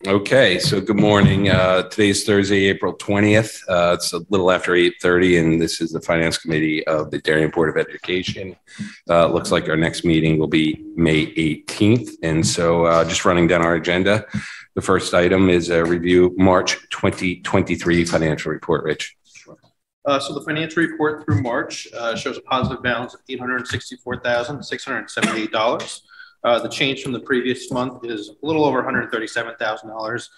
Okay, so good morning. Today's Thursday, April 20th. It's a little after 8:30, and this is the Finance Committee of the Darien Board of Education. Looks like our next meeting will be May 18th. And so just running down our agenda, the first item is a review March 2023 financial report. Rich. So the financial report through March shows a positive balance of $864,678. The change from the previous month is a little over $137,000.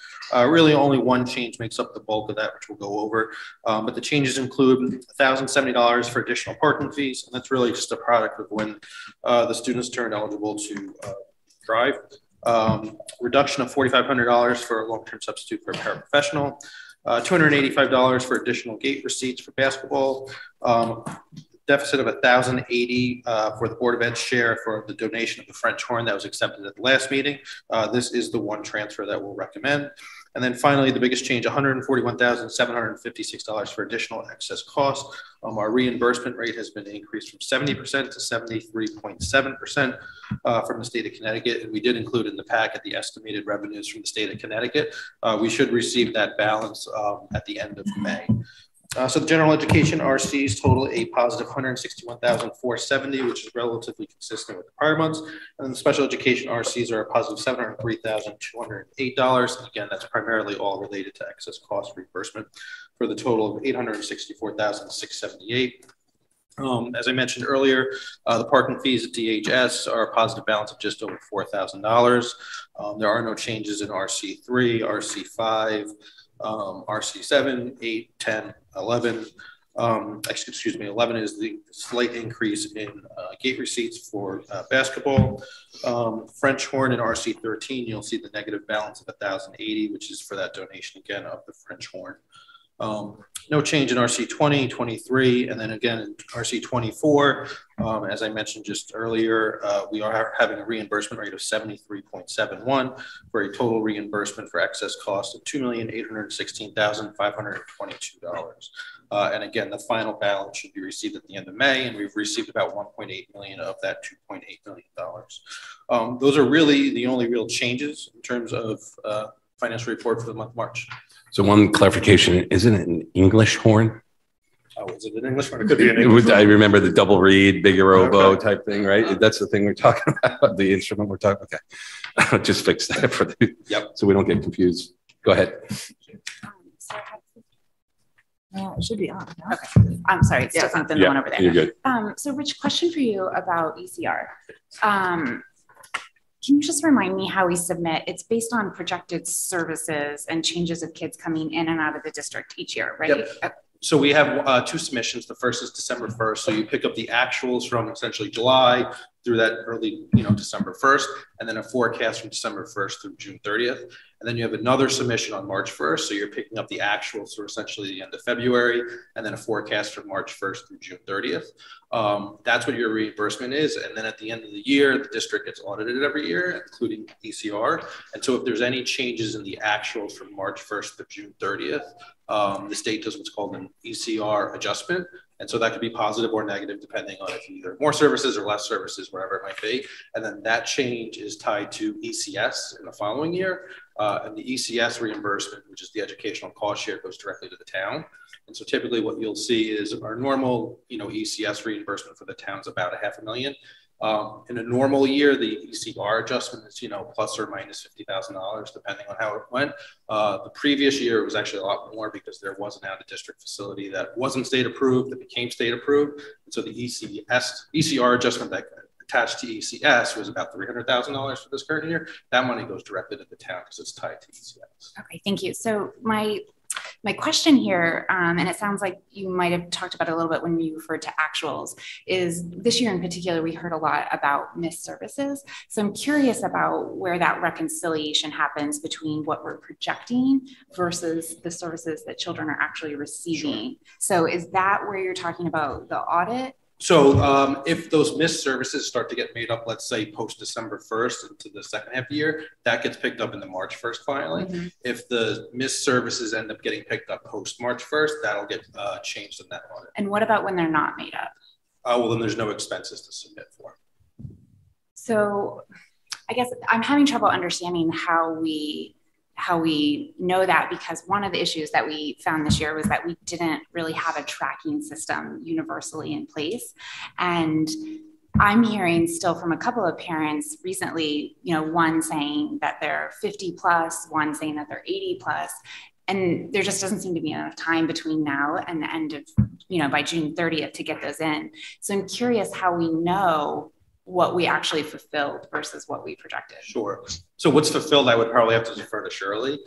Really only one change makes up the bulk of that, which we'll go over. But the changes include $1,070 for additional parking fees, and that's really just a product of when the students turned eligible to drive. Reduction of $4,500 for a long-term substitute for a paraprofessional. $285 for additional gate receipts for basketball. Deficit of $1,080 for the Board of Ed's share for the donation of the French horn that was accepted at the last meeting. This is the one transfer that we'll recommend. And then finally, the biggest change, $141,756 for additional excess costs. Our reimbursement rate has been increased from 70% to 73.7% from the state of Connecticut. And we did include in the packet the estimated revenues from the state of Connecticut. We should receive that balance at the end of May. So the general education RCs total a positive $161,470, which is relatively consistent with the prior months. And then the special education RCs are a positive $703,208. And again, that's primarily all related to excess cost reimbursement for the total of $864,678. As I mentioned earlier, the parking fees at DHS are a positive balance of just over $4,000. There are no changes in RC3, RC5, RC7, 8, 10, 11. 11 is the slight increase in gate receipts for basketball. French horn in RC13, you'll see the negative balance of $1,080, which is for that donation again of the French horn. No change in RC20, 23, and then again in RC24. As I mentioned just earlier, we are having a reimbursement rate of 73.71 for a total reimbursement for excess cost of $2,816,522. And again, the final balance should be received at the end of May, and we've received about $1.8 million of that $2.8 million. Those are really the only real changes in terms of financial report for the month of March. So one clarification, isn't it an English horn? Oh, is it an English horn? It could be an English horn. I remember the double reed, bigger oboe type thing, right? That's the thing we're talking about, the instrument we're talking about. Okay, just fix that for the, so we don't get confused. Go ahead. It should be on. No? Okay. I'm sorry. It's different than the one over there. You're good. So Rich, question for you about ECR. Can you just remind me how we submit? It's based on projected services and changes of kids coming in and out of the district each year, right? Yep. So we have two submissions. The first is December 1st. So you pick up the actuals from essentially July through that early, December 1st, and then a forecast from December 1st through June 30th. And then you have another submission on March 1st. So you're picking up the actuals for essentially the end of February, and then a forecast from March 1st through June 30th. That's what your reimbursement is. And then at the end of the year, the district gets audited every year, including ECR. And so if there's any changes in the actuals from March 1st to June 30th, the state does what's called an ECR adjustment. And so that could be positive or negative, depending on if either more services or less services, whatever it might be. And then that change is tied to ECS in the following year. And the ECS reimbursement, which is the educational cost share, goes directly to the town. And so typically what you'll see is our normal, ECS reimbursement for the town is about $500,000. In a normal year, the ECR adjustment is, plus or minus $50,000, depending on how it went. The previous year, it was actually a lot more because there was an out-of-district facility that wasn't state approved, that became state approved. And so the ECR adjustment that attached to ECS was about $300,000 for this current year. That money goes directly to the town because it's tied to ECS. Okay, thank you. So my question here, and it sounds like you might have talked about it a little bit when you referred to actuals, is this year in particular, we heard a lot about missed services. So I'm curious about where that reconciliation happens between what we're projecting versus the services that children are actually receiving. Sure. So is that where you're talking about the audit? So if those missed services start to get made up, let's say post December 1st into the second half of the year, that gets picked up in the March 1st filing. Mm-hmm. If the missed services end up getting picked up post March 1st, that'll get changed in that audit. And what about when they're not made up? Well, then there's no expenses to submit for. So I guess I'm having trouble understanding how we how we know that, because one of the issues that we found this year was that we didn't really have a tracking system universally in place. And I'm hearing still from a couple of parents recently, one saying that they're 50 plus, one saying that they're 80 plus. And there just doesn't seem to be enough time between now and the end of, by June 30th to get those in. So I'm curious how we know what we actually fulfilled versus what we projected. Sure. So what's fulfilled, I would probably have to defer to Shirley.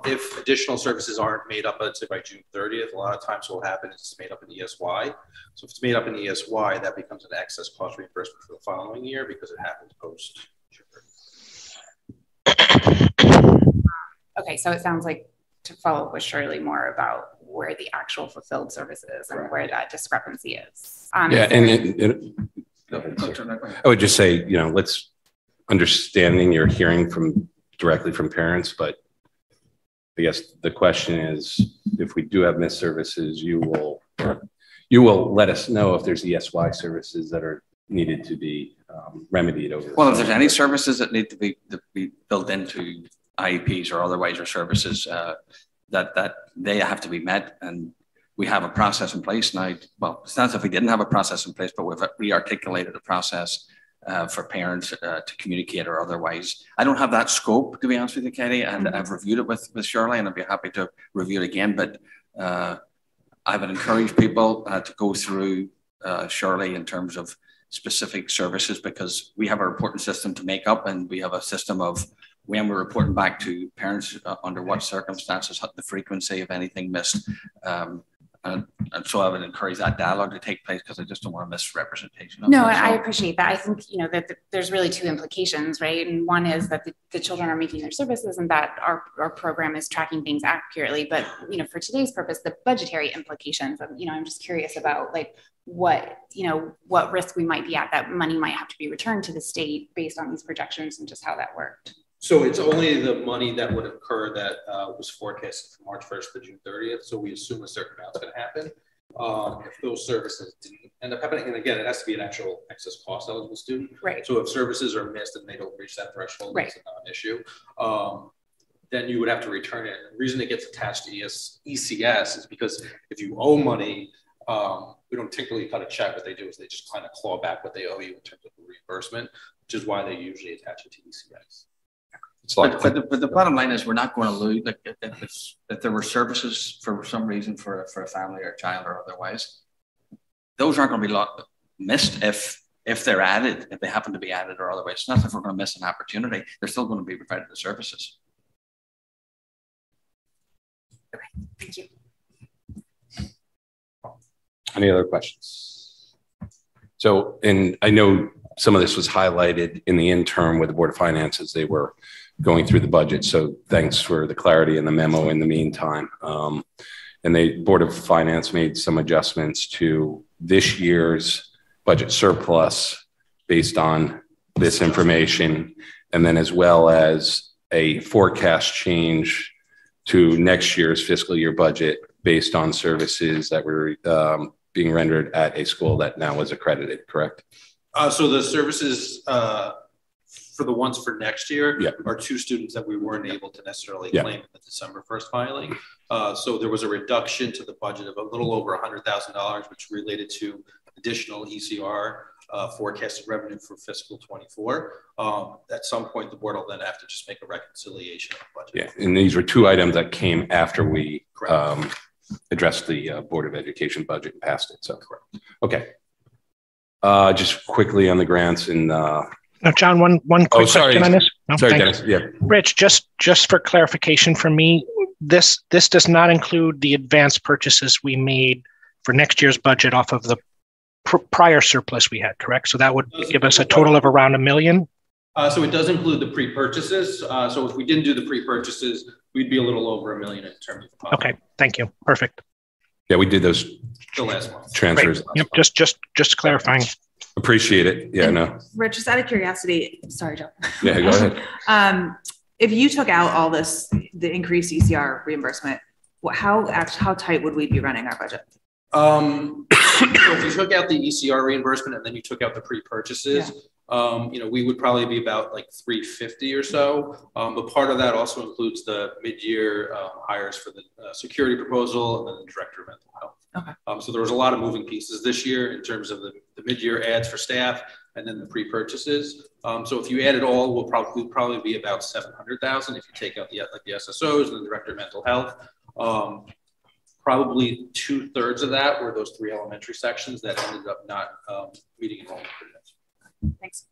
If additional services aren't made up, let's say by June 30th, a lot of times what will happen is it's made up in ESY. So if it's made up in ESY, that becomes an excess cost reimbursement for the following year because it happens post June 30th. Okay, so it sounds like to follow up with Shirley more about where the actual fulfilled service is and where that discrepancy is. Yeah, and I would just say, let's understanding you're hearing directly from parents, but I guess the question is, if we do have missed services, you will let us know if there's ESY services that are needed to be remedied over. Well, if there's any services that need to be built into IEPs or otherwise, or services that they have to be met, and we have a process in place now. Well, it's not as if we didn't have a process in place, but we've re-articulated a process for parents to communicate or otherwise. I don't have that scope, to be honest with you, Katie, and I've reviewed it with Shirley, and I'd be happy to review it again. But I would encourage people to go through Shirley in terms of specific services, because we have a reporting system to make up, and we have a system of when we're reporting back to parents under what circumstances, the frequency of anything missed. And so I would encourage that dialogue to take place, because I just don't want a misrepresentation. No, I appreciate that. I think, that there's really two implications, right? And one is that the children are making their services and that our program is tracking things accurately. But, for today's purpose, the budgetary implications, I'm just curious about what risk we might be at, that money might have to be returned to the state based on these projections and just how that worked. So it's only the money that would occur that was forecasted from March 1st to June 30th. So we assume a certain amount's going to happen. If those services didn't end up happening, and again, it has to be an actual excess cost eligible student. Right. So if services are missed and they don't reach that threshold, right, it's a non-issue. Then you would have to return it. And the reason it gets attached to ECS is because if you owe money, we don't typically cut a check. What they do is they just kind of claw back what they owe you in terms of the reimbursement, which is why they usually attach it to ECS. But the bottom line is, we're not going to lose. If there were services for some reason for a family or a child or otherwise, those aren't going to be missed if they're added, if they happen to be added or otherwise. It's not as if we're going to miss an opportunity. They're still going to be provided the services. Okay, thank you. Any other questions? So, and I know some of this was highlighted in the interim with the Board of Finance as they were going through the budget. So thanks for the clarity in the memo in the meantime. And the Board of Finance made some adjustments to this year's budget surplus based on this information, and then as well as a forecast change to next year's fiscal year budget based on services that were being rendered at a school that now is accredited, correct? So the services for the ones for next year, yep, are two students that we weren't able to necessarily claim in the December 1st filing. So there was a reduction to the budget of a little over $100,000, which related to additional ECR forecasted revenue for fiscal 24. At some point, the board will then have to just make a reconciliation of the budget. Yeah, and these were two items that came after we addressed the Board of Education budget and passed it. So, correct. Okay. Just quickly on the grants and now, John, one quick question on this. No, sorry, Dennis. Yeah. Rich, just for clarification for me, this does not include the advanced purchases we made for next year's budget off of the prior surplus we had, correct? So that would give us a total of around $1 million. So it does include the pre-purchases. So if we didn't do the pre-purchases, we'd be a little over $1 million in terms of. Okay, thank you. Perfect. Yeah, we did those the last month. Transfers. Yep, just clarifying. Appreciate it. Yeah, no. Rich, just out of curiosity, sorry, Joe. Yeah, go ahead. If you took out all this, the increased ECR reimbursement, how tight would we be running our budget? So if you took out the ECR reimbursement and then you took out the pre-purchases, we would probably be about like 350 or so. But part of that also includes the mid-year hires for the security proposal and then the director of mental health. Okay. So there was a lot of moving pieces this year in terms of the mid-year ads for staff and then the pre-purchases. So if you add it all, we'll probably be about 700,000 if you take out the SSOs and the director of mental health. Probably 2/3 of that were those 3 elementary sections that ended up not meeting enrollment. Thanks.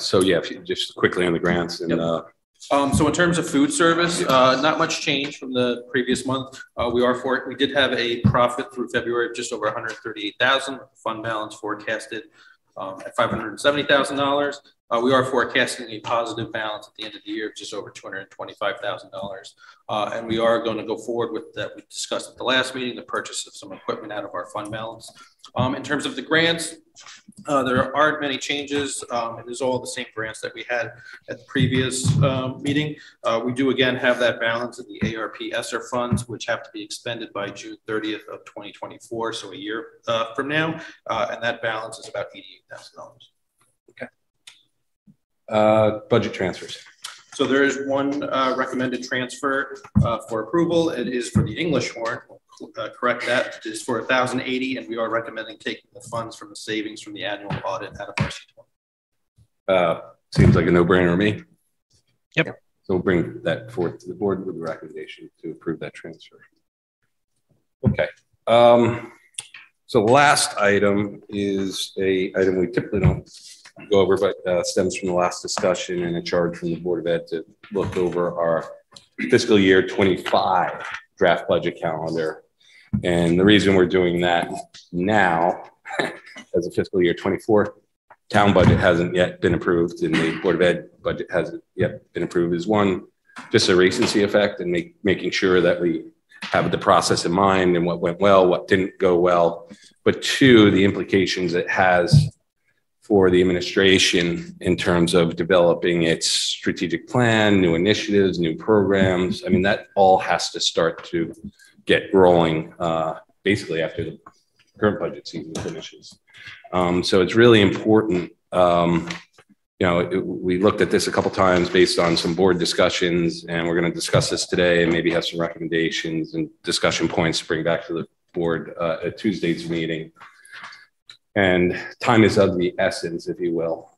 So yeah, if you just quickly on the grants and. Yep. So in terms of food service, not much change from the previous month. We did have a profit through February of just over 138,000. Fund balance forecasted at $570,000. We are forecasting a positive balance at the end of the year of just over $225,000. And we are going to go forward with that. We discussed at the last meeting, the purchase of some equipment out of our fund balance. In terms of the grants, there aren't many changes. It is all the same grants that we had at the previous meeting. We do again have that balance in the ARP ESSER funds, which have to be expended by June 30th of 2024, so a year from now. And that balance is about $88,000. Okay. Budget transfers. So there is one recommended transfer for approval. It is for the English horn. Correct that. It is for 1,080, and we are recommending taking the funds from the savings from the annual audit out of RC20. Seems like a no-brainer to me. Yep. So we'll bring that forth to the board with the recommendation to approve that transfer. Okay. So the last item is a item we typically don't go over, but stems from the last discussion and a charge from the Board of Ed to look over our fiscal year 25 draft budget calendar. And the reason we're doing that now, as a fiscal year 24 town budget hasn't yet been approved and the Board of Ed budget hasn't yet been approved, is one, just a recency effect and making sure that we have the process in mind and what went well, what didn't go well. But two, the implications it has for the administration in terms of developing its strategic plan, new initiatives, new programs. I mean, that all has to start to get rolling basically after the current budget season finishes. So it's really important. We looked at this a couple times based on some board discussions, and we're going to discuss this today and maybe have some recommendations and discussion points to bring back to the board at Tuesday's meeting. And time is of the essence, if you will.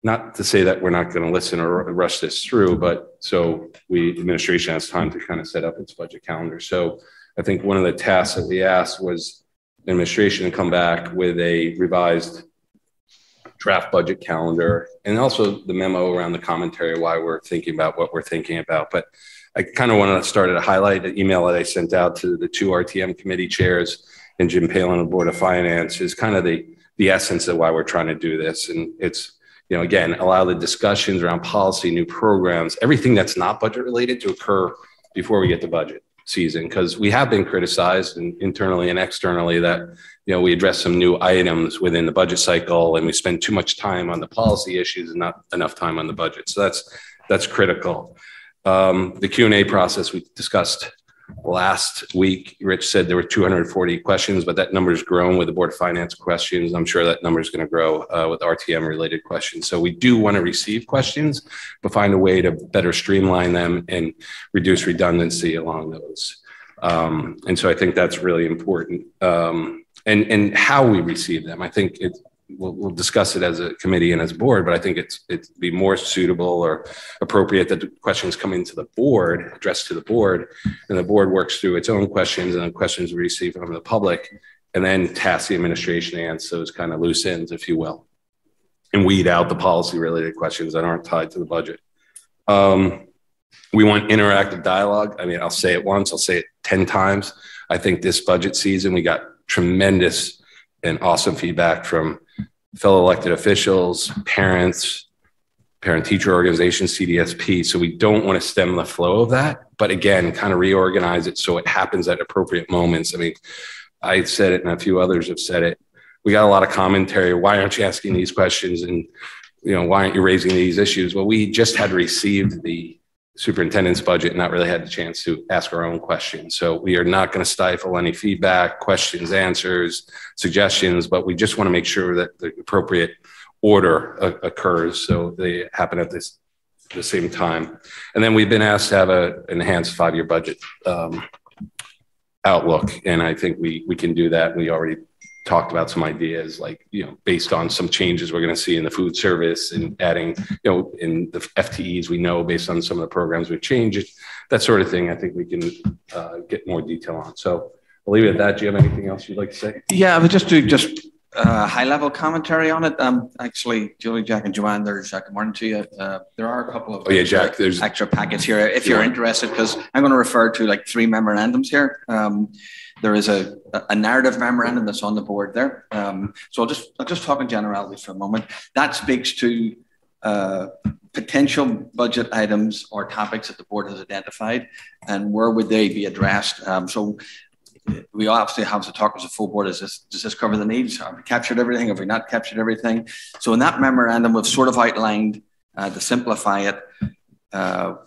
Not to say that we're not going to listen or rush this through, but so the administration has time to kind of set up its budget calendar. So I think one of the tasks that we asked was the administration to come back with a revised draft budget calendar and also the memo around the commentary why we're thinking about what we're thinking about. But I kind of want to start at a highlight the email that I sent out to the 2 RTM committee chairs and Jim Palin of Board of Finance is kind of the essence of why we're trying to do this. And it's, again, allow the discussions around policy, new programs, everything that's not budget related to occur before we get to budget season. Because we have been criticized internally and externally that, we address some new items within the budget cycle and we spend too much time on the policy issues and not enough time on the budget. So that's critical. The Q&A process we discussed last week, Rich said there were 240 questions, but that number has grown with the Board of Finance questions. I'm sure that number is going to grow with RTM related questions. So we do want to receive questions, but find a way to better streamline them and reduce redundancy along those. And so I think that's really important. And how we receive them, I think we'll discuss it as a committee and as a board, but I think it'd be more suitable or appropriate that the questions come into the board, addressed to the board, and the board works through its own questions and the questions we receive from the public, and then task the administration to answer those kind of loose ends, if you will, and weed out the policy related questions that aren't tied to the budget. We want interactive dialogue. I mean, I'll say it once, I'll say it 10 times. I think this budget season, we got tremendous and awesome feedback from fellow elected officials, parents, parent-teacher organizations, CDSP. So we don't want to stem the flow of that, but again, kind of reorganize it so it happens at appropriate moments. I mean, I said it and a few others have said it. We got a lot of commentary. Why aren't you asking these questions? And, why aren't you raising these issues? Well, we just had received the superintendent's budget and not really had the chance to ask our own questions. So we are not going to stifle any feedback, questions, answers, suggestions, but we just want to make sure that the appropriate order occurs so they happen at the same time. And then we've been asked to have an enhanced 5-year budget outlook, and I think we can do that. We already talked about some ideas, like, based on some changes we're going to see in the food service and adding, in the FTEs, we know based on some of the programs we've changed, that sort of thing. I think we can get more detail on. So I'll leave it at that. Do you have anything else you'd like to say? Yeah, I would just do high-level commentary on it. Actually, Julie, Jack, and Joanne, good morning to you. There are a couple of Jack, there's extra packets here if you're interested, because I'm going to refer to like 3 memorandums here. There is a narrative memorandum that's on the board there. So I'll just talk in generalities for a moment. That speaks to potential budget items or topics that the board has identified, and where would they be addressed. So we obviously have to talk as a full board. Does this cover the needs? Have we captured everything? Have we not captured everything? So in that memorandum, we've sort of outlined, to simplify it,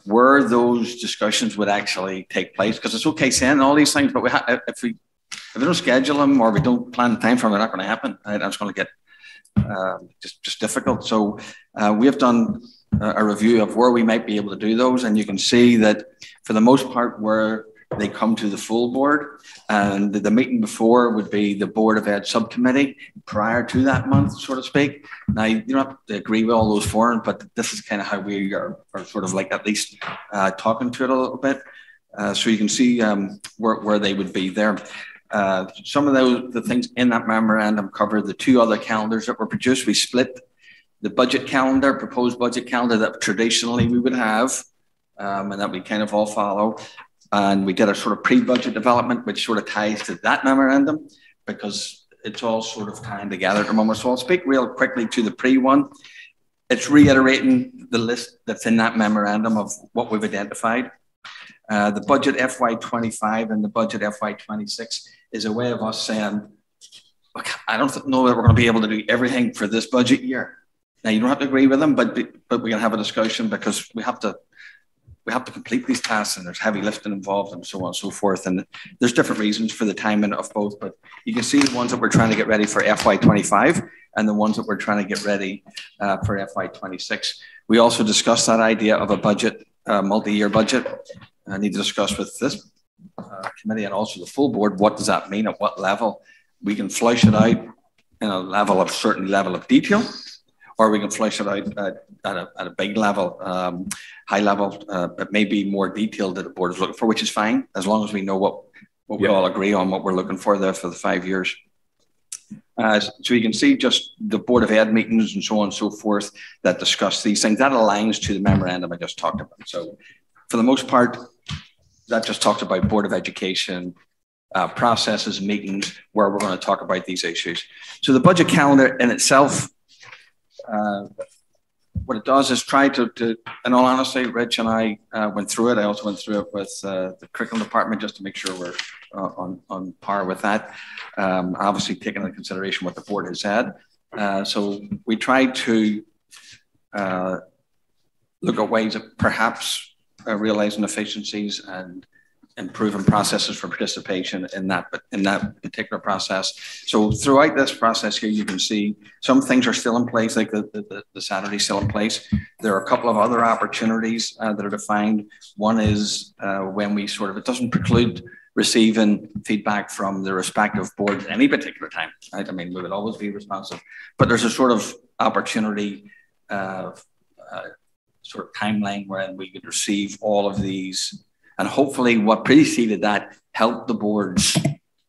where those discussions would actually take place. Because it's okay saying all these things, but if we don't schedule them or we don't plan time for them, they're not going to happen. Right? That's going to get just difficult. So we have done a review of where we might be able to do those, and you can see that for the most part, where they come to the full board, and the meeting before would be the Board of Ed subcommittee prior to that month, so to speak. Now, you don't have to agree with all those forums, but this is kind of how we are sort of like at least talking to it a little bit. So you can see where they would be there. Some of the things in that memorandum cover the 2 other calendars that were produced. We split the budget calendar, proposed budget calendar that traditionally we would have, and that we kind of all follow. And we did a sort of pre-budget development, which sort of ties to that memorandum, because it's all sort of tying together at the moment. So I'll speak real quickly to the pre-one. It's reiterating the list that's in that memorandum of what we've identified. The budget FY25 and the budget FY26 is a way of us saying, look, I don't know that we're going to be able to do everything for this budget year. Now, you don't have to agree with them, but we can have a discussion, because we have to complete these tasks, and there's heavy lifting involved and so on and so forth. And there's different reasons for the timing of both, but you can see the ones that we're trying to get ready for FY25 and the ones that we're trying to get ready for FY26. We also discussed that idea of a budget, multi-year budget. I need to discuss with this committee and also the full board, what does that mean, at what level? We can flesh it out in a certain level of detail, or we can flesh it out at a big level, high level, but maybe more detailed that the board is looking for, which is fine, as long as we know what we all agree on, what we're looking for there for the 5 years. So you can see just the Board of Ed meetings and so on and so forth that discuss these things. That aligns to the memorandum I just talked about. So for the most part, that just talks about Board of Education processes, meetings, where we're going to talk about these issues. So the budget calendar in itself, what it does is try to, in all honesty, Rich and I went through it. I also went through it with the curriculum department just to make sure we're on par with that. Obviously, taking into consideration what the board has said. So we tried to look at ways of perhaps realizing efficiencies and improving processes for participation in that particular process. So throughout this process here, you can see some things are still in place, like the Saturday still in place. There are a couple of other opportunities that are defined. One is when we it doesn't preclude receiving feedback from the respective boards at any particular time, right? I mean, we would always be responsive, but there's a sort of opportunity sort of timeline where we could receive all of these. And hopefully what preceded that helped the boards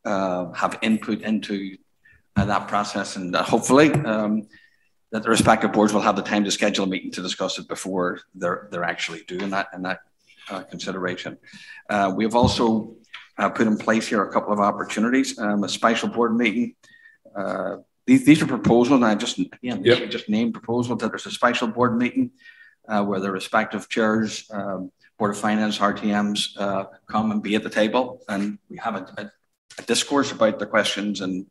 have input into that process. And hopefully that the respective boards will have the time to schedule a meeting to discuss it before they're actually doing that in that consideration. We have also put in place here a couple of opportunities, a special board meeting. These are proposals, and I just named proposals that there's a special board meeting where the respective chairs, Board of Finance, RTMs come and be at the table, and we have a discourse about the questions and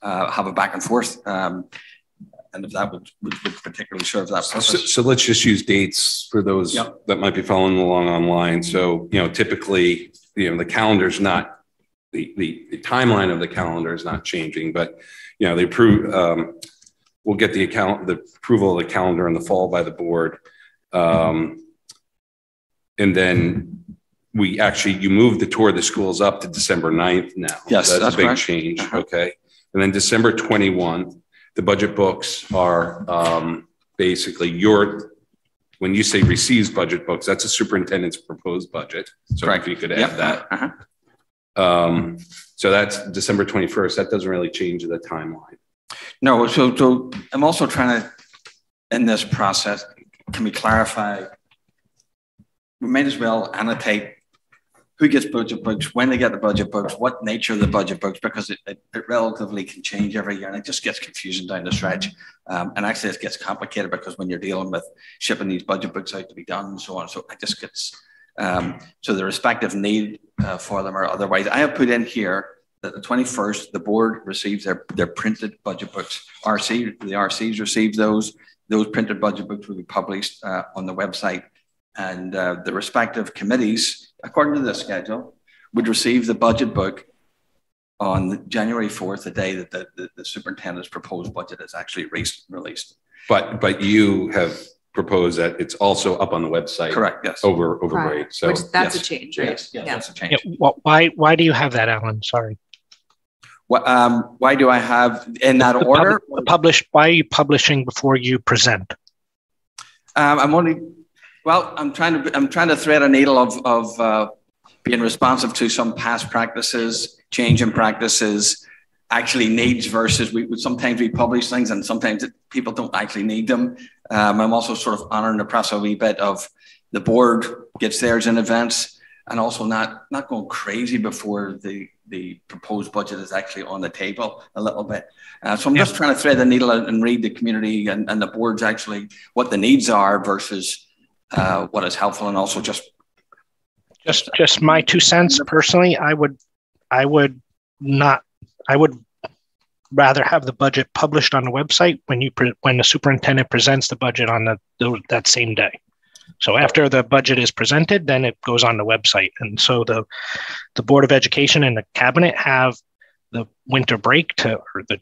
have a back and forth. and if that would particularly serve that purpose. So let's just use dates for those that might be following along online. So, typically, the calendar's not, the timeline of the calendar is not changing, but, they approve, we'll get the approval of the calendar in the fall by the board. And then you move the tour of the schools up to December 9th now. Yes, that's a big correct. change. Okay. And then December 21, the budget books are basically when you say receives budget books, that's a superintendent's proposed budget. So correct. If you could add that. So that's December 21st. That doesn't really change the timeline. No, so I'm also trying to, in this process, can we clarify, we might as well annotate who gets budget books, when they get the budget books, what nature of the budget books, because it relatively can change every year and it just gets confusing down the stretch. And actually it gets complicated because when you're dealing with shipping these budget books out to be done and so on, so it just gets, so the respective need for them or otherwise. I have put in here that the 21st, the board receives their printed budget books. The RCs receive those printed budget books will be published on the website. And the respective committees, according to the schedule, would receive the budget book on January 4th, the day that the superintendent's proposed budget is actually released. But you have proposed that it's also up on the website. Correct. Yes. Over break. So that's a change, right? Yes, that's a change. Yeah, well, why do you have that, Alan? Sorry. Why do I have in that order? Why are you publishing before you present? I'm trying to thread a needle of being responsive to some past practices, change in practices, actually needs versus sometimes we publish things and sometimes people don't actually need them. I'm also sort of honoring the press a wee bit of the board gets theirs in advance and also not going crazy before the proposed budget is actually on the table a little bit. So I'm just trying to thread the needle and read the community and the board's actually what the needs are versus what is helpful, and also just my 2 cents personally. I would rather have the budget published on the website when the superintendent presents the budget on that same day. So after the budget is presented, then it goes on the website, and so the Board of Education and the cabinet have the winter break or the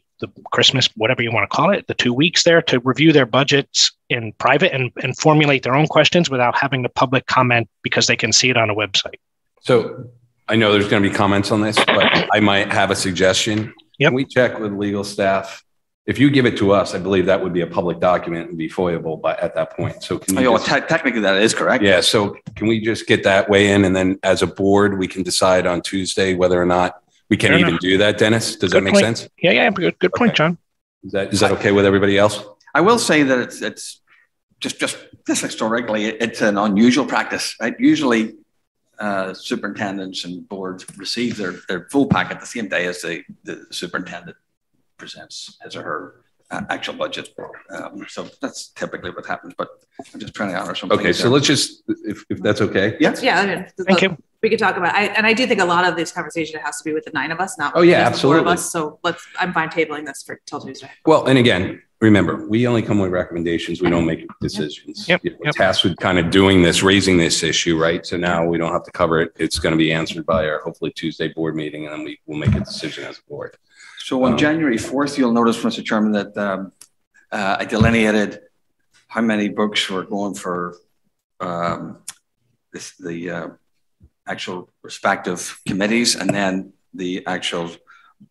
Christmas, whatever you want to call it, the 2 weeks there to review their budgets in private and formulate their own questions without having the public comment because they can see it on a website. So I know there's going to be comments on this, but I might have a suggestion. Yep. Can we check with legal staff? If you give it to us, I believe that would be a public document and be foiable at that point. So can you technically that is correct. Yeah. So can we just get that way in, and then as a board, we can decide on Tuesday whether or not we can even do that, Dennis? Does that make sense? Yeah. Good point, John. Is that okay with everybody else? I will say that it's just historically, it's an unusual practice, right? Usually superintendents and boards receive their full packet the same day as the superintendent presents his or her actual budget. So that's typically what happens, but I'm just trying to honor something. Okay, so let's just, if that's okay. Yes. Yeah. Thank you. We could talk about, I do think a lot of this conversation has to be with the 9 of us, not absolutely. 4 of us. So I'm fine tabling this till Tuesday. Well, and again, remember, we only come with recommendations. We don't make decisions. Yep. We're tasked with kind of raising this issue, right? So now we don't have to cover it. It's going to be answered by our hopefully Tuesday board meeting, and then we will make a decision as a board. So on January 4th, you'll notice, Mr. Chairman, that I delineated how many books were going for the actual respective committees and then the actual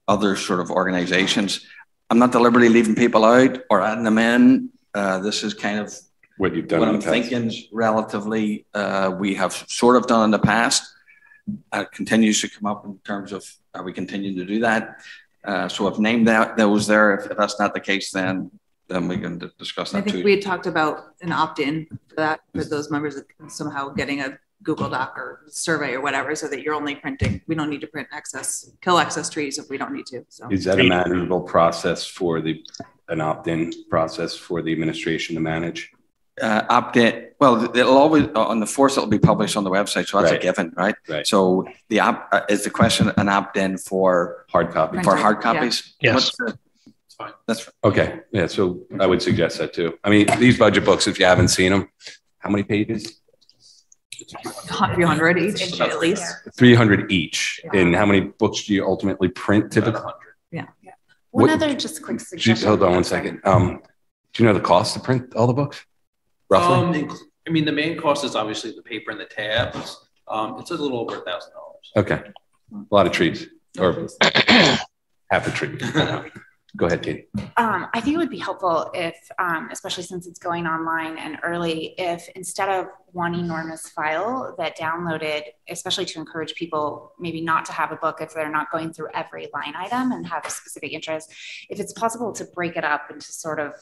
other sort of organizations. I'm not deliberately leaving people out or adding them in. This is kind of what you've done. What I'm thinking is relatively we have sort of done in the past. Continues to come up in terms of are we continuing to do that? So I've named those there. If that's not the case, then we can discuss that too. I think we had talked about an opt-in for those members somehow getting a Google Doc or survey or whatever, so that you're only printing. We don't need to kill excess trees if we don't need to. So is that a manageable process for an opt-in process for the administration to manage? Opt-in. Well, it'll always on the 4th. It'll be published on the website, so that's a given, right? So is the question an opt-in for hard copy? For hard copies? Yeah. Yes. fine. That's fine. Okay, yeah, so I would suggest that too. I mean, these budget books, if you haven't seen them, how many pages? 300 each at least. 300 each. And how many books do you ultimately print typically? One What- other just quick suggestion. Hold on one second. Do you know the cost to print all the books? Roughly? I mean, the main cost is obviously the paper and the tabs. It's a little over $1,000. Okay. A lot of trees or half a tree. Go ahead, Katie. I think it would be helpful if, especially since it's going online and early, if instead of one enormous file that downloaded, especially to encourage people maybe not to have a book if they're not going through every line item and have a specific interest, if it's possible to break it up into sort of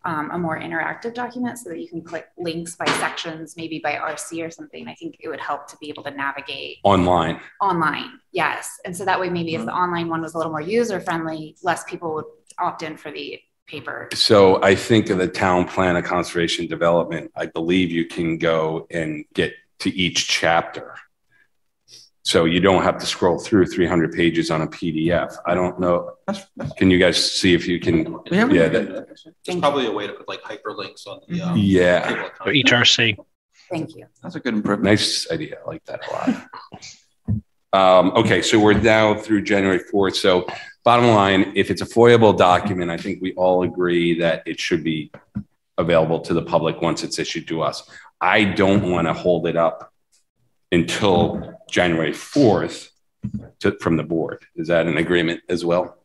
a more interactive document so that you can click links by sections, maybe by RC or something. I think it would help to be able to navigate Online. Yes. And so that way, maybe if the online one was a little more user friendly, less people would opt in for the paper. So I think of the town plan of conservation development, I believe you can go and get to each chapter. So you don't have to scroll through 300 pages on a PDF. I don't know. Can you guys see if you can? Yeah. There's probably a way to put like hyperlinks on the Yeah. Or HRC. Thank you. That's a good improvement. Nice idea. I like that a lot. Okay, so we're now through January 4th. So bottom line, if it's a foyable document, I think we all agree that it should be available to the public once it's issued to us. I don't want to hold it up until January 4th from the board. Is that an agreement as well?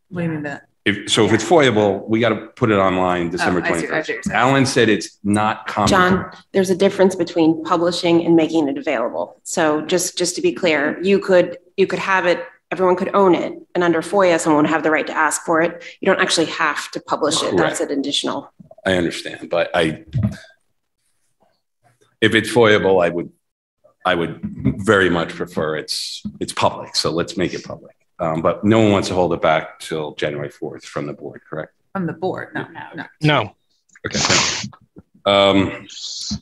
What do you mean that? If it's foyable, we got to put it online December 21st. Alan said it's not common. John, there's a difference between publishing and making it available. So just to be clear, you could have it, everyone could own it, and under FOIA, someone would have the right to ask for it. You don't actually have to publish it. That's an additional. I understand, but if it's foyable, I would very much prefer it's public. So let's make it public. But no one wants to hold it back till January 4th from the board, correct? From the board? No. Okay.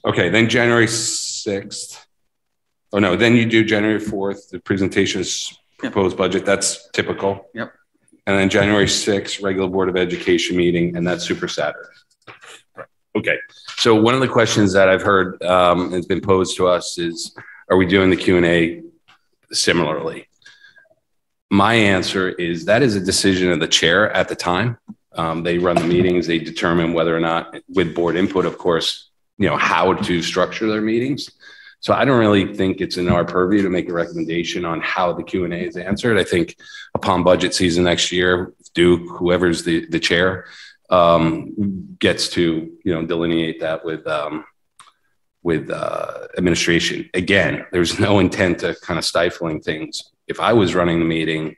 Okay. Then January 6th. Oh no. Then you do January 4th. The presentation is proposed budget. That's typical. Yep. And then January 6th, regular Board of Education meeting, and that's Super Saturday. Okay. So one of the questions that I've heard has been posed to us is, are we doing the Q&A similarly? My answer is that is a decision of the chair at the time. They run the meetings, they determine whether or not, with board input, of course, how to structure their meetings. So I don't really think it's in our purview to make a recommendation on how the Q&A is answered. I think upon budget season next year, Duke, whoever's the chair, gets to delineate that with administration. Again, there's no intent to kind of stifling things. If I was running the meeting,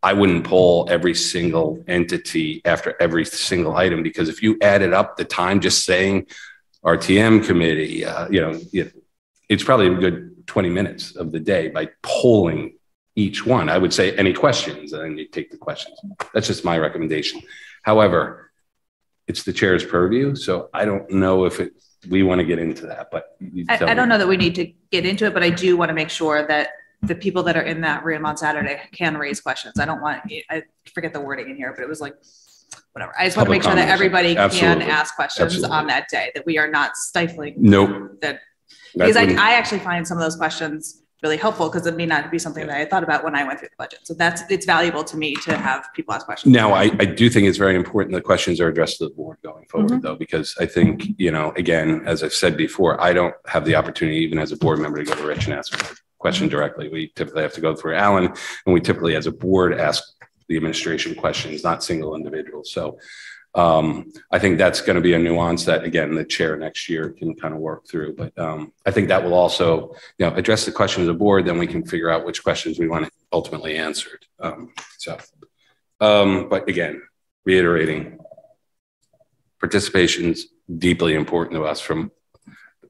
I wouldn't poll every single entity after every single item, because if you added up the time just saying RTM committee, it's probably a good 20 minutes of the day by polling each one. I would say any questions, and then you take the questions. That's just my recommendation. However, it's the chair's purview, so I don't know if we want to get into that, but I don't know that we need to get into it, but I do want to make sure that the people that are in that room on Saturday can raise questions. I forget the wording in here, but it was like, whatever. I just want to make sure that everybody can ask questions on that day, that we are not stifling. Nope. Because I actually find some of those questions really helpful, because it may not be something that I thought about when I went through the budget. So it's valuable to me to have people ask questions. Now, I do think it's very important that questions are addressed to the board going forward, though, because I think, again, as I've said before, I don't have the opportunity, even as a board member, to go to Rich and ask a question directly. We typically have to go through Alan, and we typically, as a board, ask the administration questions, not single individuals. So I think that's going to be a nuance that, again, the chair next year can kind of work through. But I think that will also, address the question of the board. Then we can figure out which questions we want ultimately answered. But again, reiterating, participation is deeply important to us from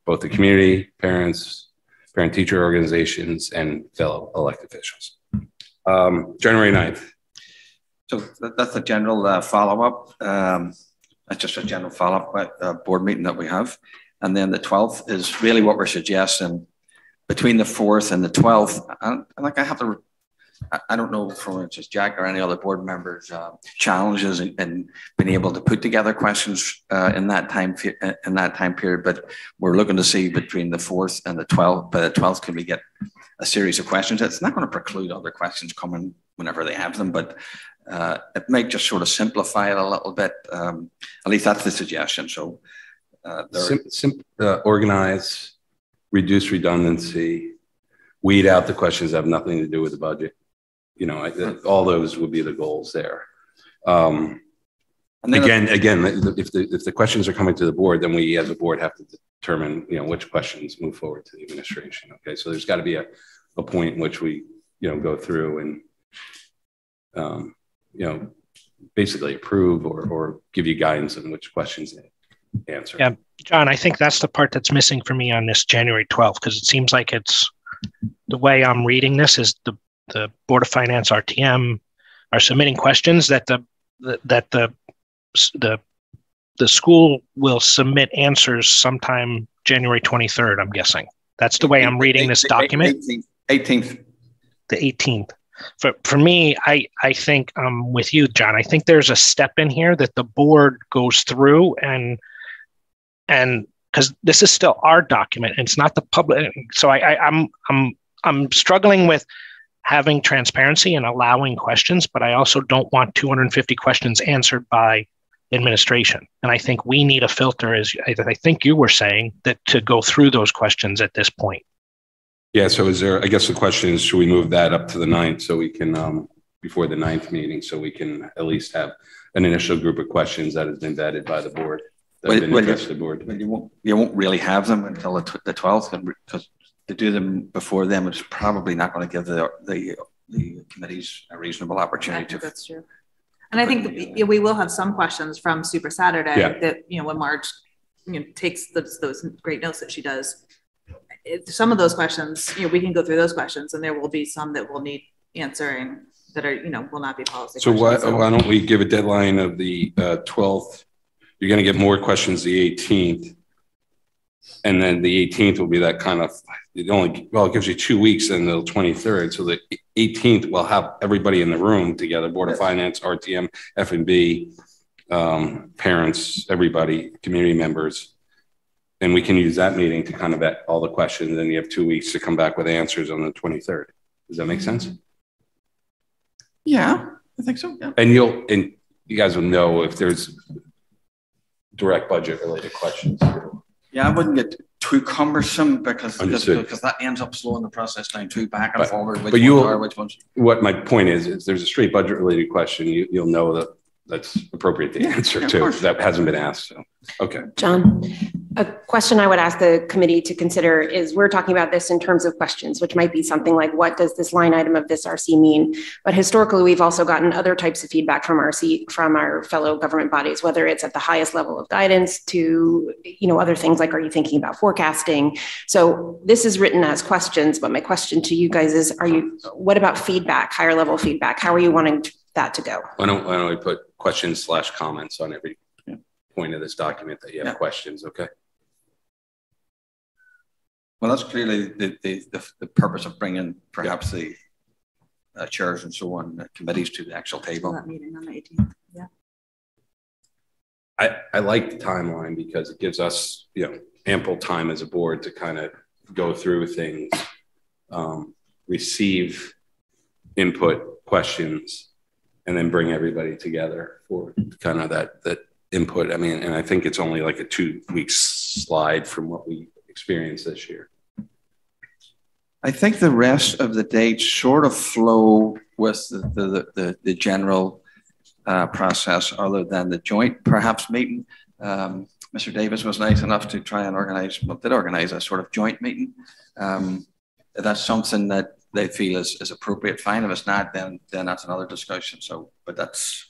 both the community, parents, parent-teacher organizations, and fellow elected officials. January 9th. So that's a general follow-up. That's just a general follow-up board meeting that we have. And then the 12th is really what we're suggesting between the 4th and the 12th. I have to I don't know, for instance, Jack or any other board members challenges in being able to put together questions in that time period. But we're looking to see between the 4th and the 12th. By the 12th, can we get a series of questions? It's not going to preclude other questions coming whenever they have them, but it might just sort of simplify it a little bit. At least that's the suggestion. So organize, reduce redundancy, weed out the questions that have nothing to do with the budget. You know, all those would be the goals there. And then again, if the questions are coming to the board, then we as a board have to determine, you know, which questions move forward to the administration. Okay, so there's got to be a point in which we, you know, go through and, you know, basically approve or give you guidance on which questions to answer. Yeah, John, I think that's the part that's missing for me on this January 12th, because it seems like it's the way I'm reading this is the Board of Finance RTM are submitting questions that the school will submit answers sometime January 23rd, I'm guessing. That's the way I'm reading this document. 18th. The 18th. For me, I think I'm with you, John. I think there's a step in here that the board goes through and because this is still our document and it's not the public. So I'm struggling with having transparency and allowing questions, but I also don't want 250 questions answered by administration. And I think we need a filter, as I think you were saying, that to go through those questions at this point. Yeah. So is there, I guess the question is, should we move that up to the 9th so we can, before the 9th meeting, so we can at least have an initial group of questions that has been vetted by the board? You won't really have them until the 12th, because to do them before them, it's probably not going to give the committees a reasonable opportunity to. That's true. And I think we will have some questions from Super Saturday that, you know, when Marge, you know, takes those great notes that she does. Some of those questions, you know, we can go through those questions, and there will be some that will need answering that are, you know, will not be policy. So why don't we give a deadline of the 12th? You're going to get more questions the 18th. And then the 18th will be that kind of, it gives you 2 weeks until the 23rd. So the 18th, we'll have everybody in the room together, Board of Finance, RTM, F&B, parents, everybody, community members. And we can use that meeting to kind of vet all the questions. And then you have 2 weeks to come back with answers on the 23rd. Does that make sense? Yeah, I think so. Yeah. And you guys will know if there's direct budget related questions. Yeah, I wouldn't get too cumbersome because that ends up slowing the process down too, back and forward. What my point is there's a straight budget related question. You'll know that's appropriate to answer to. That hasn't been asked. So, okay. John, a question I would ask the committee to consider is, we're talking about this in terms of questions, which might be something like, what does this line item of this RC mean? But historically, we've also gotten other types of feedback from our fellow government bodies, whether it's at the highest level of guidance to, you know, other things like, are you thinking about forecasting? So this is written as questions, but my question to you guys is, what about feedback, higher level feedback? How are you wanting that to go? Why don't we put questions/comments on every point of this document that you have questions, okay? Well, that's clearly the purpose of bringing perhaps the chairs and so on, committees to the actual table. That meeting on the 18th, yeah. I like the timeline because it gives us, you know, ample time as a board to kind of go through things, receive input, questions, and then bring everybody together for kind of that input. I mean, and I think it's only like a 2-week slide from what we experienced this year. I think the rest of the dates sort of flow with the general process, other than the joint perhaps meeting. Mr. Davis was nice enough to try and organize a sort of joint meeting. If that's something that they feel is appropriate, fine. If it's not, then that's another discussion. So, but that's.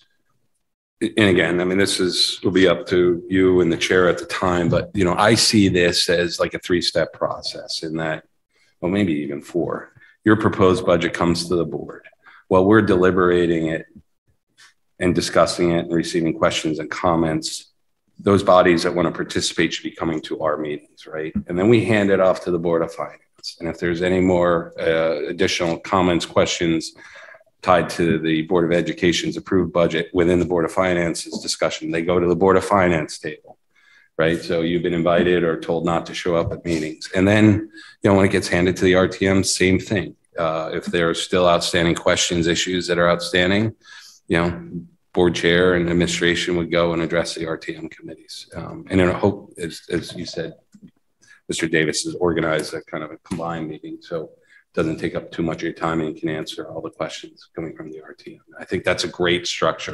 And again, I mean, will be up to you and the chair at the time, but, you know, I see this as like a 3-step process in that, well, maybe even 4. Your proposed budget comes to the board. While we're deliberating it and discussing it and receiving questions and comments, those bodies that want to participate should be coming to our meetings, right? And then we hand it off to the Board of Finance. And if there's any more additional comments, questions, tied to the Board of Education's approved budget within the Board of Finance's discussion. They go to the Board of Finance table, right? So you've been invited or told not to show up at meetings. And then, when it gets handed to the RTM, same thing. If there are still outstanding questions, issues that are outstanding, board chair and administration would go and address the RTM committees. And I hope, as you said, Mr. Davis has organized a kind of a combined meeting, so it doesn't take up too much of your time and you can answer all the questions coming from the RTM. I think that's a great structure.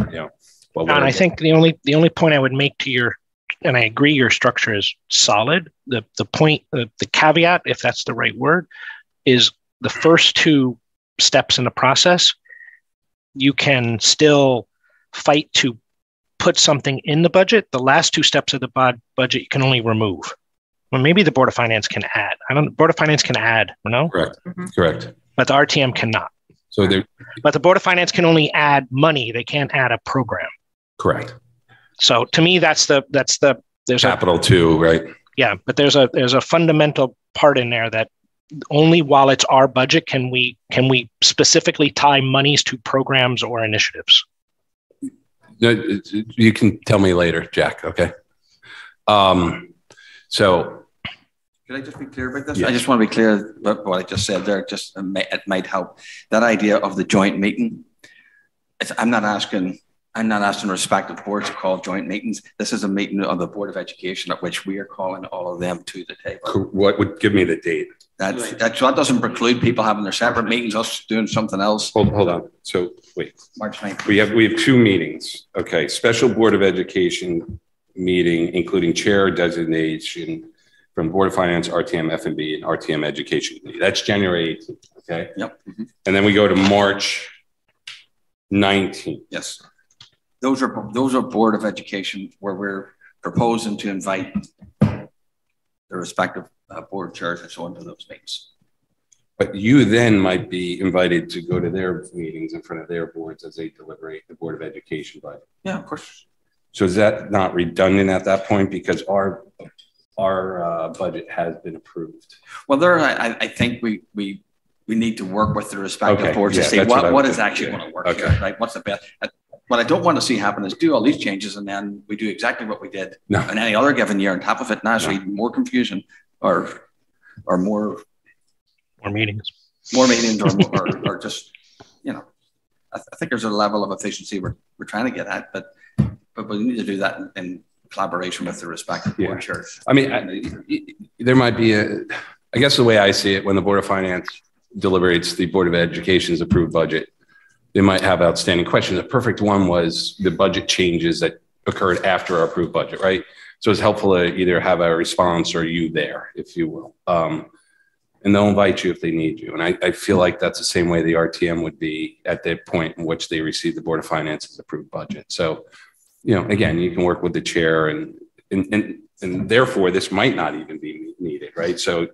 And I think the only point I would make to your, and I agree your structure is solid. The point, the caveat, if that's the right word, is the first two steps in the process, you can still fight to put something in the budget. The last two steps of the budget, you can only remove. Well, maybe the Board of Finance can add. Board of Finance can add, Correct. Correct. But the RTM cannot. So but the Board of Finance can only add money. They can't add a program. Correct. So to me, there's capital two, right? Yeah, but there's a fundamental part in there that only while it's our budget can we specifically tie monies to programs or initiatives. You can tell me later, Jack. Okay. So. Could I just be clear about this? Yes. I just want to be clear about what I just said there. Just it might help. That idea of the joint meeting. I'm not asking respective boards to call joint meetings. This is a meeting of the Board of Education at which we are calling all of them to the table. What would give me the date? That doesn't preclude people having their separate meetings, us doing something else. Hold on. So wait. March 9th. We have two meetings. Okay. Special Board of Education meeting, including chair designation from Board of Finance, RTM F&B, and RTM Education Committee. That's January 18th. Okay. Yep. Mm-hmm. And then we go to March 19th. Yes. Those are Board of Education where we're proposing to invite the respective board chairs and so on to those meetings. But you then might be invited to go to their meetings in front of their boards as they deliberate the Board of Education budget. Yeah, of course. So is that not redundant at that point because our budget has been approved? Well, I think we need to work with the respective boards to see what is actually going to work. Okay. Here, right? What's the best? What I don't want to see happen is do all these changes and then we do exactly what we did in any other given year on top of it. Now it's more confusion or more meetings, or just, I think there's a level of efficiency we're trying to get at, but we need to do that in collaboration with the respective board chairs. I mean, there might be I guess the way I see it, when the Board of Finance deliberates the Board of Education's approved budget, they might have outstanding questions. A perfect one was the budget changes that occurred after our approved budget, right? So it's helpful to either have a response or you there, if you will. And they'll invite you if they need you. And I feel like that's the same way the RTM would be at the point in which they receive the Board of Finance's approved budget. So, again, you can work with the chair and therefore this might not even be needed, right? So,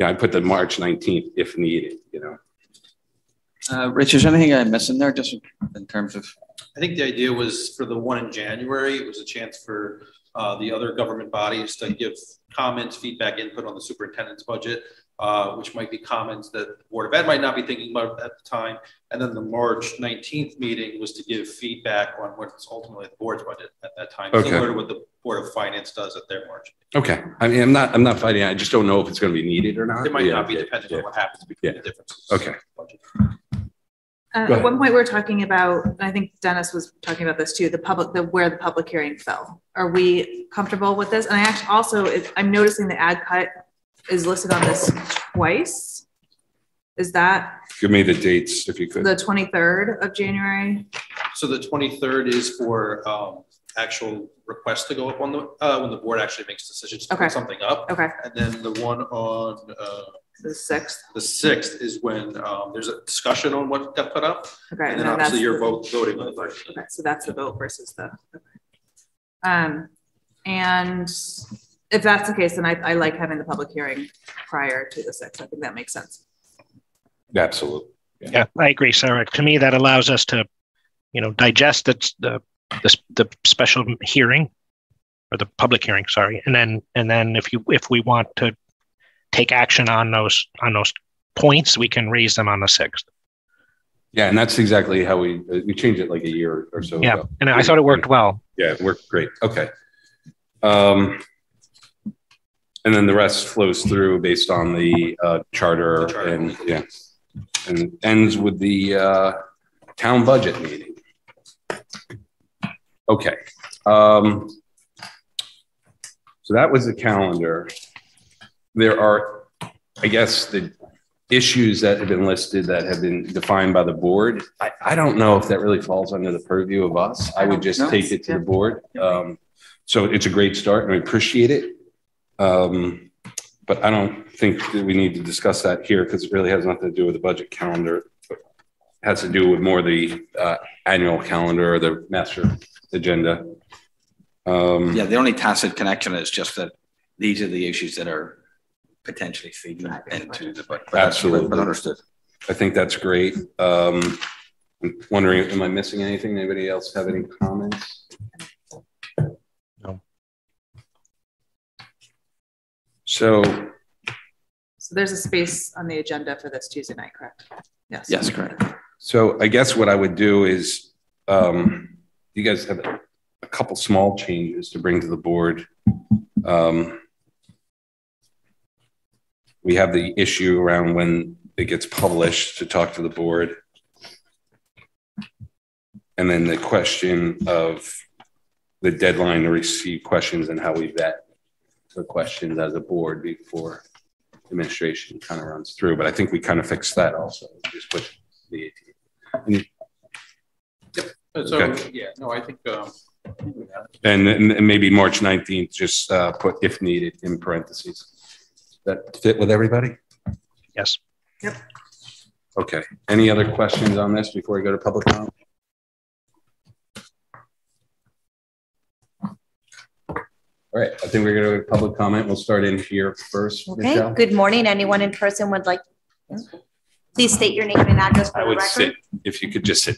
I put the March 19th if needed, Rich, is anything I'm missing there just in terms of? I think the idea was for the one in January, it was a chance for the other government bodies to give comments, feedback, input on the superintendent's budget, which might be comments that the Board of Ed might not be thinking about at the time. And then the March 19th meeting was to give feedback on what's ultimately the board's budget at that time, similar to what the Board of Finance does at their March. Okay. I mean, I'm not fighting. I just don't know if it's going to be needed or not. It might not be depending on what happens between the differences. Okay. At one point we were talking about, I think Dennis was talking about this too, where the public hearing fell. Are we comfortable with this? And I actually also, I'm noticing the ad cut is listed on this twice. Is that? Give me the dates if you could. The 23rd of January. So the 23rd is for actual request to go up on the, when the board actually makes decisions to put something up. Okay. And then the one on, the 6th. The 6th is when there's a discussion on what got put up. Okay. And then obviously you're voting on the vote. Okay. So that's the vote versus the. Okay. And if that's the case, then I like having the public hearing prior to the 6th. I think that makes sense. Absolutely. Yeah, I agree, Sarah. To me, that allows us to, digest the special hearing or the public hearing. Sorry, and then if we want to take action on those points, we can raise them on the 6th. Yeah, and that's exactly how we changed it like a year or so Yeah, ago. and I thought it worked well. Yeah, it worked great. Okay. And then the rest flows through based on the charter, and yeah, and ends with the town budget meeting. Okay. So that was the calendar. There are, I guess, the issues that have been listed that have been defined by the board. I don't know if that really falls under the purview of us. I would just take it to the board. So it's a great start and I appreciate it. But I don't think that we need to discuss that here because it really has nothing to do with the budget calendar. It has to do with more the annual calendar or the master agenda. Yeah, the only tacit connection is just that these are the issues that are potentially feeding into the budget. Absolutely. But understood. I think that's great. I'm wondering, am I missing anything? Anybody else have any comments? No. So there's a space on the agenda for this Tuesday night, correct? Yes. Yes, correct. So I guess what I would do is, you guys have a couple small changes to bring to the board. We have the issue around when it gets published to talk to the board. And then the question of the deadline to receive questions and how we vet the questions as a board before administration kind of runs through. But I think we kind of fixed that also. Just push the 18th. So, okay. Yeah, no, I think. And maybe March 19th, just put if needed in parentheses. That fit with everybody? Yes. Yep. Okay. Any other questions on this before we go to public comment? All right, I think we're going to go to public comment. We'll start in here first. Okay, Michelle. Good morning. Anyone in person would like, please state your name and address for I the would record. sit, if you could just sit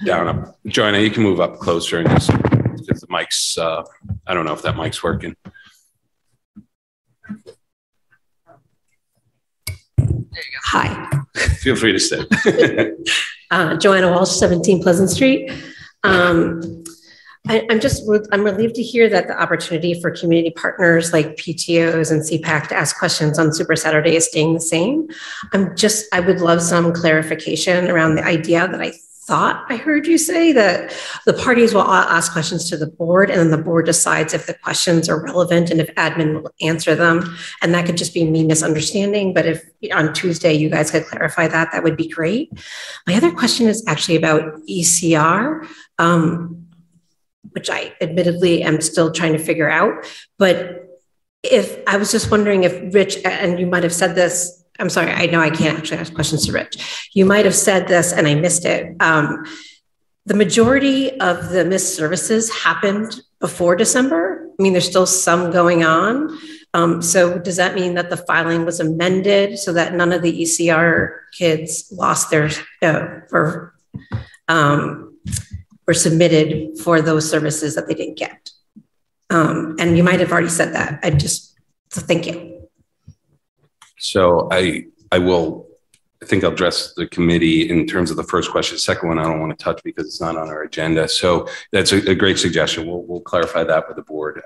down up. Joanna, you can move up closer and just, if the mic's, I don't know if that mic's working. Hi. Feel free to sit. Joanna Walsh, 17 Pleasant Street. I'm relieved to hear that the opportunity for community partners like PTOs and CPAC to ask questions on Super Saturday is staying the same. I would love some clarification around the idea that I thought I heard you say, that the parties will ask questions to the board and then the board decides if the questions are relevant and if admin will answer them. And that could just be me misunderstanding, but if on Tuesday you guys could clarify that, that would be great. My other question is actually about ECR, which I admittedly am still trying to figure out. But if I was just wondering if Rich, and you might have said this, I'm sorry, I know I can't actually ask questions to Rich. You might have said this and I missed it. The majority of the missed services happened before December. I mean, there's still some going on. So does that mean that the filing was amended so that none of the ECR kids lost their, were submitted for those services that they didn't get? And you might have already said that. So thank you. So I think I'll address the committee in terms of the first question. The second one, I don't want to touch because it's not on our agenda. So that's a great suggestion. We'll clarify that with the board.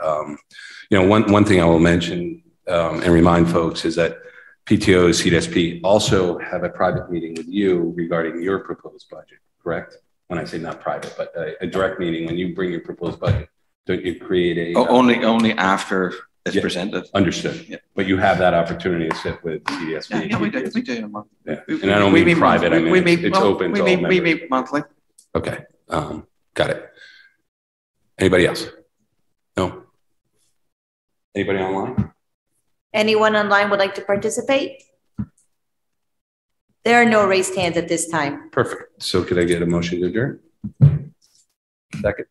One thing I will mention and remind folks is that PTO, CDSP also have a private meeting with you regarding your proposed budget, correct? When I say not private, but a direct meeting, when you bring your proposed budget, don't you create a... Only after it's presented. Understood. Yeah. But you have that opportunity to sit with CDSP. Yeah, we do. Yeah. And I don't mean private, I mean it's open to all members. We meet monthly. Okay, got it. Anybody else? No? Anybody online? Anyone online would like to participate? There are no raised hands at this time. Perfect. So could I get a motion to adjourn? Second.